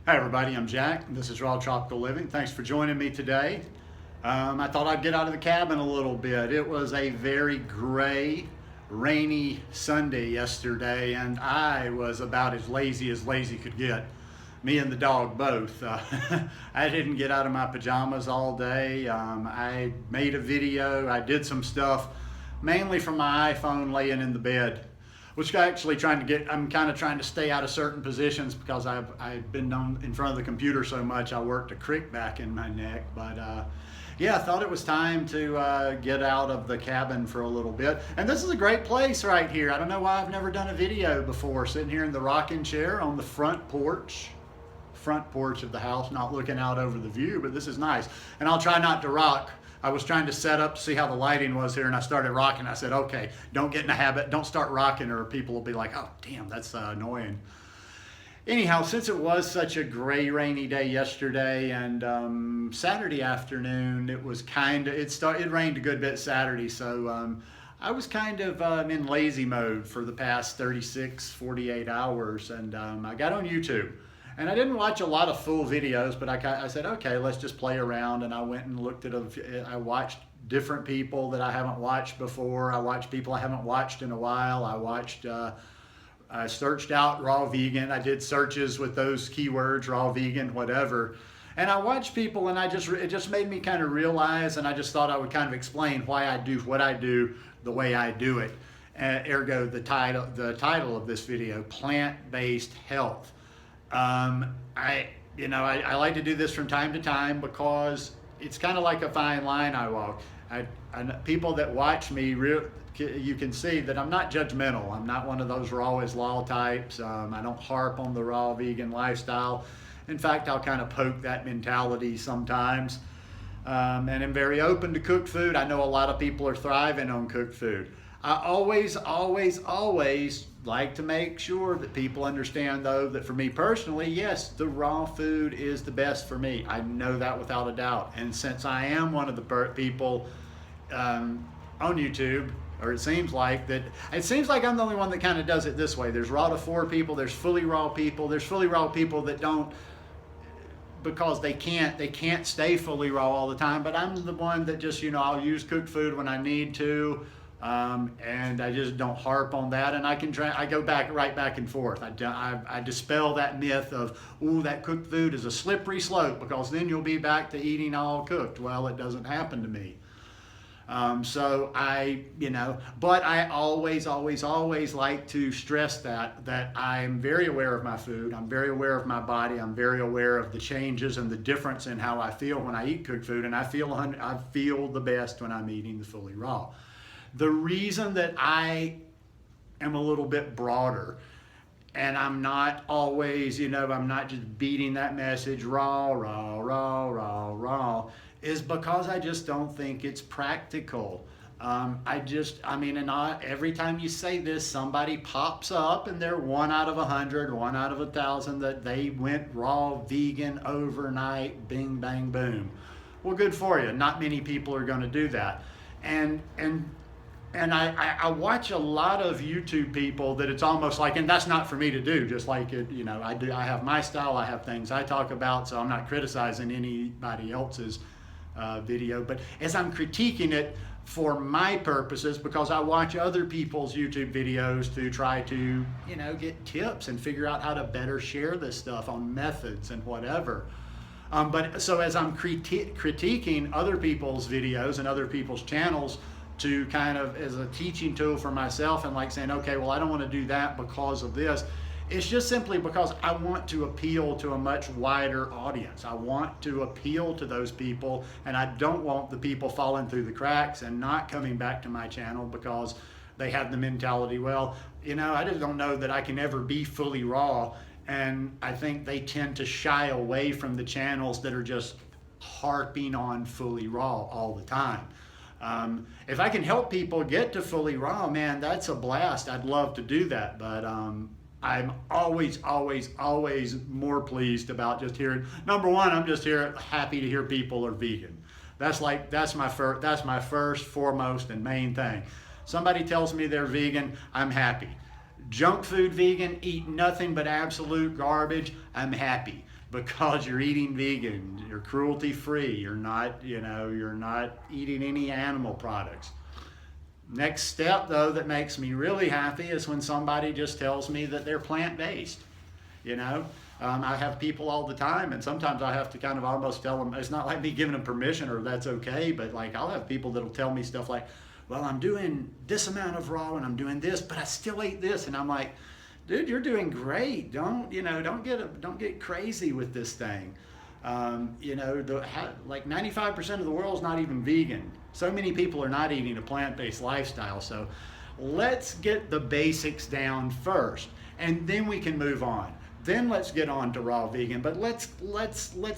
Hi everybody, I'm Jack. This is Raw Tropical Living. Thanks for joining me today. I thought I'd get out of the cabin a little bit. It was a very gray, rainy Sunday yesterday, and I was about as lazy could get. Me and the dog both. I didn't get out of my pajamas all day. I made a video. I did some stuff, mainly from my iPhone laying in the bed, which I'm kind of trying to stay out of certain positions because I've been in front of the computer so much. I worked a crick back in my neck, but yeah, I thought it was time to get out of the cabin for a little bit. And this is a great place right here. I don't know why I've never done a video before, sitting here in the rocking chair on the front porch of the house, not looking out over the view, but this is nice. And I'll try not to rock. I was trying to set up to see how the lighting was here, and I started rocking. I said, okay, don't get in a habit, don't start rocking, or people will be like, oh, damn, that's annoying. Anyhow, since it was such a gray, rainy day yesterday, and Saturday afternoon, it rained a good bit Saturday, so I was kind of in lazy mode for the past 36, 48 hours, and I got on YouTube. And I didn't watch a lot of full videos, but I said, okay, let's just play around. And I went and looked at I watched different people that I haven't watched before. I watched people I haven't watched in a while. I searched out raw vegan. I did searches with those keywords, raw vegan, whatever. And I watched people, and it just made me kind of realize, and I just thought I would kind of explain why I do what I do the way I do it. Ergo, the title of this video, Plant-Based Health. I like to do this from time to time because it's kind of like a fine line I walk. People that watch me, you can see that I'm not judgmental. I'm not one of those raw is law types. I don't harp on the raw vegan lifestyle. In fact, I'll kind of poke that mentality sometimes. And I'm very open to cooked food. I know a lot of people are thriving on cooked food. I always like to make sure that people understand, though, that for me personally, yes, the raw food is the best for me. I know that without a doubt. And since I am one of the people on YouTube, or it seems like I'm the only one that kind of does it this way. There's raw to 4 people, there's fully raw people, that don't, because they can't stay fully raw all the time. But I'm the one that just, I'll use cooked food when I need to. And I just don't harp on that, and I go right back and forth. I dispel that myth of, ooh, that cooked food is a slippery slope, because then you'll be back to eating all cooked. Well, it doesn't happen to me. But I always like to stress that I'm very aware of my food. I'm very aware of my body. I'm very aware of the changes and the difference in how I feel when I eat cooked food, and I feel the best when I'm eating the fully raw. The reason that I am a little bit broader, and I'm not always, I'm not just beating that message raw, is because I just don't think it's practical. Every time you say this, somebody pops up, and they're 1 out of 100, 1 out of 1,000 that they went raw vegan overnight, bing, bang, boom. Well, good for you. Not many people are going to do that. And I watch a lot of YouTube people that it's almost like, and that's not for me to do, just like it, I have my style, I have things I talk about, so I'm not criticizing anybody else's video, but as I'm critiquing it for my purposes, because I watch other people's YouTube videos to try to, get tips and figure out how to better share this stuff on methods and whatever. But so as I'm critiquing other people's videos and other people's channels, to kind of as a teaching tool for myself, and like saying, okay, well, I don't want to do that because of this. It's just simply because I want to appeal to a much wider audience. I want to appeal to those people, and I don't want the people falling through the cracks and not coming back to my channel because they have the mentality, well, I just don't know that I can ever be fully raw. And I think they tend to shy away from the channels that are just harping on fully raw all the time. If I can help people get to fully raw, man, that's a blast. I'd love to do that, but I'm always more pleased about just hearing. Number one, I'm just happy to hear people are vegan. That's my first, foremost, and main thing. Somebody tells me they're vegan, I'm happy. Junk food vegan, eat nothing but absolute garbage, I'm happy. because you're eating vegan, you're cruelty free, you're not, you're not eating any animal products. Next step though that makes me really happy is when somebody just tells me that they're plant-based. I have people all the time, and sometimes I have to kind of almost tell them, it's not like me giving them permission or that's okay, but like I'll have people that'll tell me stuff like, well, I'm doing this amount of raw and I'm doing this, but I still ate this. And I'm like, dude, you're doing great. Don't get crazy with this thing. Like 95% of the world's not even vegan. So many people are not eating a plant-based lifestyle. So let's get the basics down first, and then we can move on. Then let's get on to raw vegan, but let's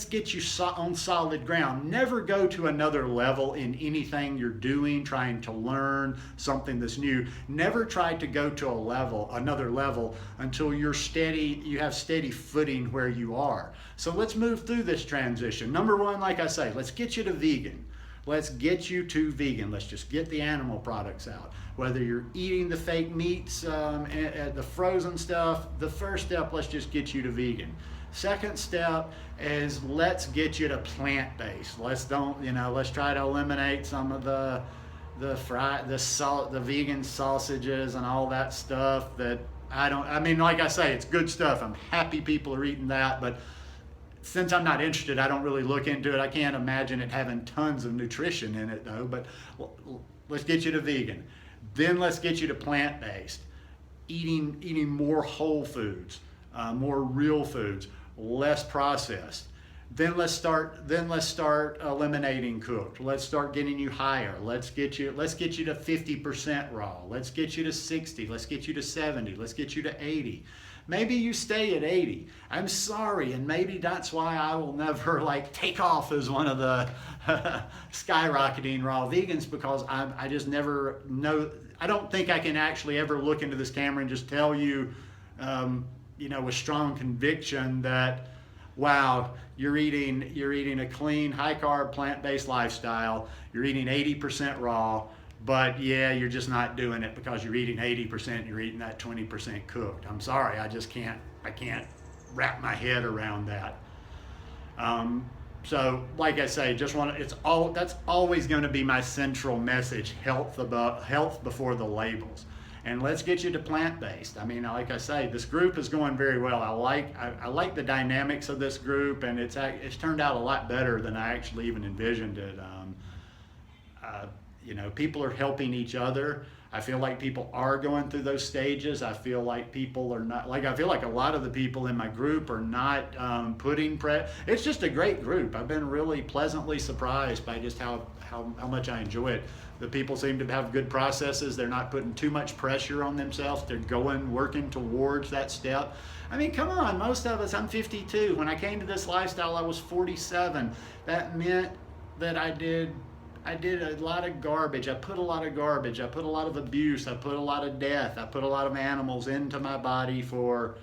get you on solid ground. Never go to another level in anything you're doing, trying to learn something that's new. Never try to go to another level until you have steady footing where you are. So let's move through this transition. Number one, like I say, let's get you to vegan. Let's get you to vegan. Let's just get the animal products out. Whether you're eating the fake meats, the frozen stuff, the first step, let's just get you to vegan. Second step is let's get you to plant-based. Let's try to eliminate some of the vegan sausages and all that stuff that like I say, it's good stuff. I'm happy people are eating that, but since I'm not interested, I don't really look into it. I can't imagine it having tons of nutrition in it though, but let's get you to vegan. Then let's get you to plant-based, eating more whole foods, more real foods, less processed. Then let's start eliminating cooked. Let's start getting you higher. Let's get you to 50% raw. Let's get you to 60. Let's get you to 70. Let's get you to 80. Maybe you stay at 80. I'm sorry, and maybe that's why I will never take off as one of the skyrocketing raw vegans, because I just never know. I don't think I can actually ever look into this camera and just tell you, with strong conviction that, wow, you're eating a clean, high carb, plant-based lifestyle. You're eating 80% raw. But yeah, you're just not doing it because you're eating 80%, you're eating that 20% cooked. I'm sorry, I can't wrap my head around that. So like I say, that's always going to be my central message, health before the labels. And let's get you to plant-based. Like I say, this group is going very well. I like the dynamics of this group, and it's turned out a lot better than I actually even envisioned it. People are helping each other. I feel like people are going through those stages. I feel like people are not, I feel like a lot of the people in my group are not it's just a great group. I've been really pleasantly surprised by just how much I enjoy it. The people seem to have good processes. They're not putting too much pressure on themselves. They're working towards that step. Come on, most of us, I'm 52. When I came to this lifestyle, I was 47. That meant that I did a lot of garbage. I put a lot of garbage. I put a lot of abuse. I put a lot of death. I put a lot of animals into my body for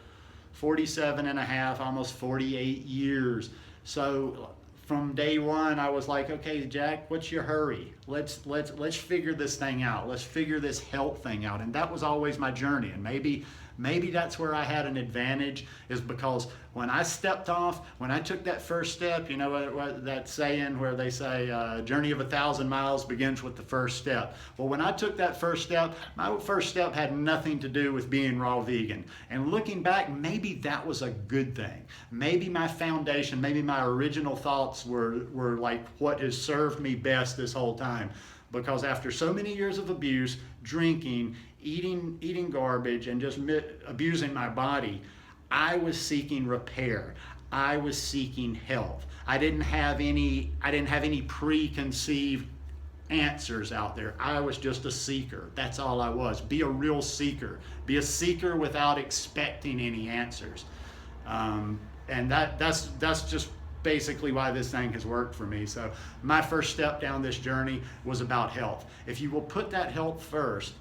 47 and a half, almost 48 years. So from day one, I was like, okay, Jack, what's your hurry? Let's figure this thing out. Let's figure this health thing out. And that was always my journey. And maybe that's where I had an advantage, is because when I stepped off, when I took that first step, that saying where they say, journey of 1,000 miles begins with the first step. Well, when I took that first step, my first step had nothing to do with being raw vegan. And looking back, maybe that was a good thing. Maybe my foundation, maybe my original thoughts were like what has served me best this whole time. Because after so many years of abuse, drinking, eating garbage, and just abusing my body, I was seeking repair. I was seeking health. I didn't have any preconceived answers out there. I was just a seeker. That's all I was. Be a real seeker. Be a seeker without expecting any answers. And that's just basically why this thing has worked for me. So my first step down this journey was about health. If you will put that health first,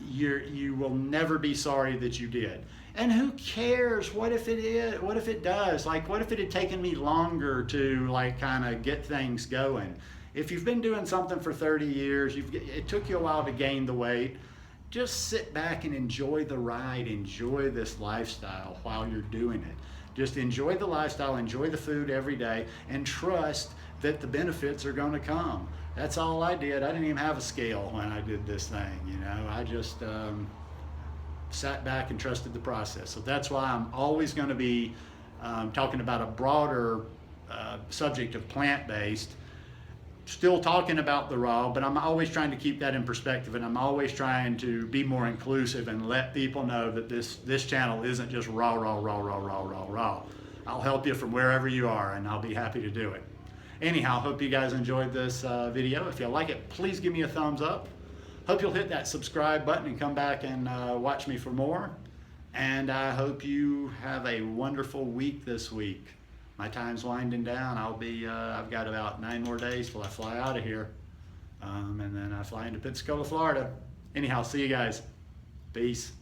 you will never be sorry that you did. And who cares? What if it is? What if it does? What if it had taken me longer to kind of get things going? If you've been doing something for 30 years, it took you a while to gain the weight, just sit back and enjoy the ride, enjoy this lifestyle while you're doing it. Just enjoy the lifestyle, enjoy the food every day, and trust that the benefits are going to come. That's all I did. I didn't even have a scale when I did this thing, you know. I just sat back and trusted the process. So that's why I'm always going to be talking about a broader subject of plant-based, still talking about the raw, but I'm always trying to keep that in perspective, and I'm always trying to be more inclusive and let people know that this channel isn't just raw. I'll help you from wherever you are, and I'll be happy to do it. Anyhow, hope you guys enjoyed this video. If you like it, please give me a thumbs up. Hope you'll hit that subscribe button and come back and watch me for more. And I hope you have a wonderful week this week. My time's winding down. I've got about 9 more days till I fly out of here. And then I fly into Pensacola, Florida. Anyhow, see you guys. Peace.